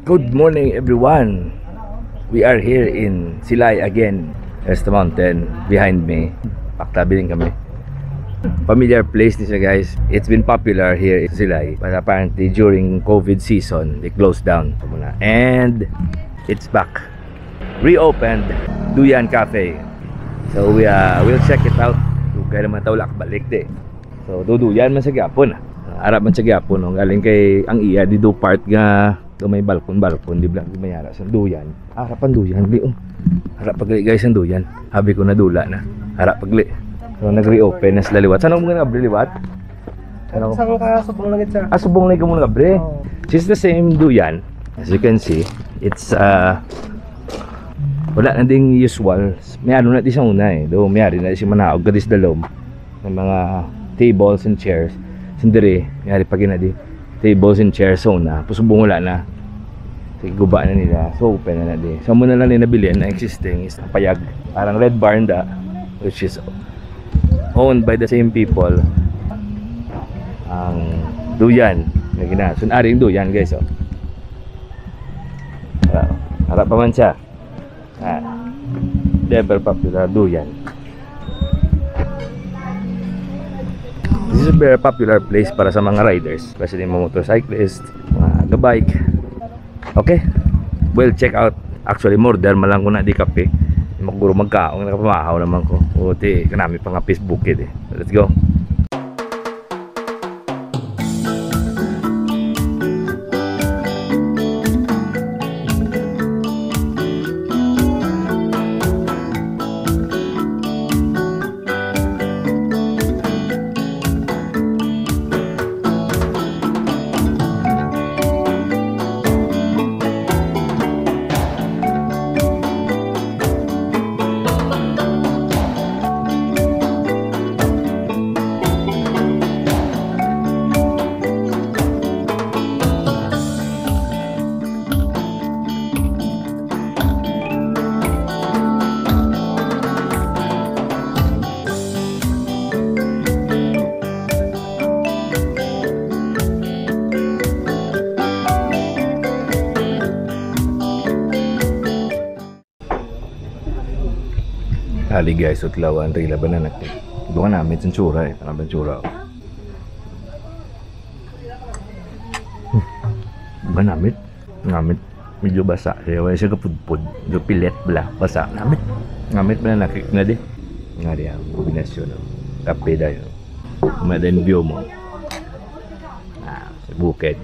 Good morning everyone. We are here in Silay again. There's the mountain behind me. Paktabi din kami. Familiar place ni siya guys. It's been popular here in Silay, but apparently during COVID season they closed down. And it's back. Reopened Duyan Cafe. So we'll check it out. Kaya naman tawlak balik de. So duduyan man sa gyapon. Arap man sa gyapon galing kay ang iya di do part nga do may balkon di bla mayara sa duyan. Harapan duyan di harap pagli guys ang duyan. Habi ko na dula na. Harap pagli. So nag-reopen na sila liwat. Saan mo nga abri liwat? Ano? Saan ka subong lang ito? Subong lang mo abri. It's the same duyan. As you can see, it's wala na ding usual. May ano na di sa una do mayari na si manaog kadis dalom ng mga tables and chairs. Sindiri, mayari pag na di tables and chairs so na pusubong wala na. Sige guba na nila. So open na di. So muna lang nabilin na existing is payag. Parang Red Barn da, which is owned by the same people. Ang duyan na ginasun aring duyan guys harap pa man siya. Never popular duyan. This is a very popular place para sa mga riders, especially mga motorcyclists, mga bike. Okay, we'll check out. Actually more than malang ko na di kape maguro magkaong nakapamahaw naman ko uti kanami pa nga Facebook let's go. Hali guys, utlawan rila ba na natin? Doon namin tsura tanang tsura. Ba namit medyo basa. Kaya wala siya kapudpud. Medyo pilet bala, basa. Namit ba na nakik na di? Nga di ang kombinasyon. Kape dayo. Madan view mo. Sa bukid.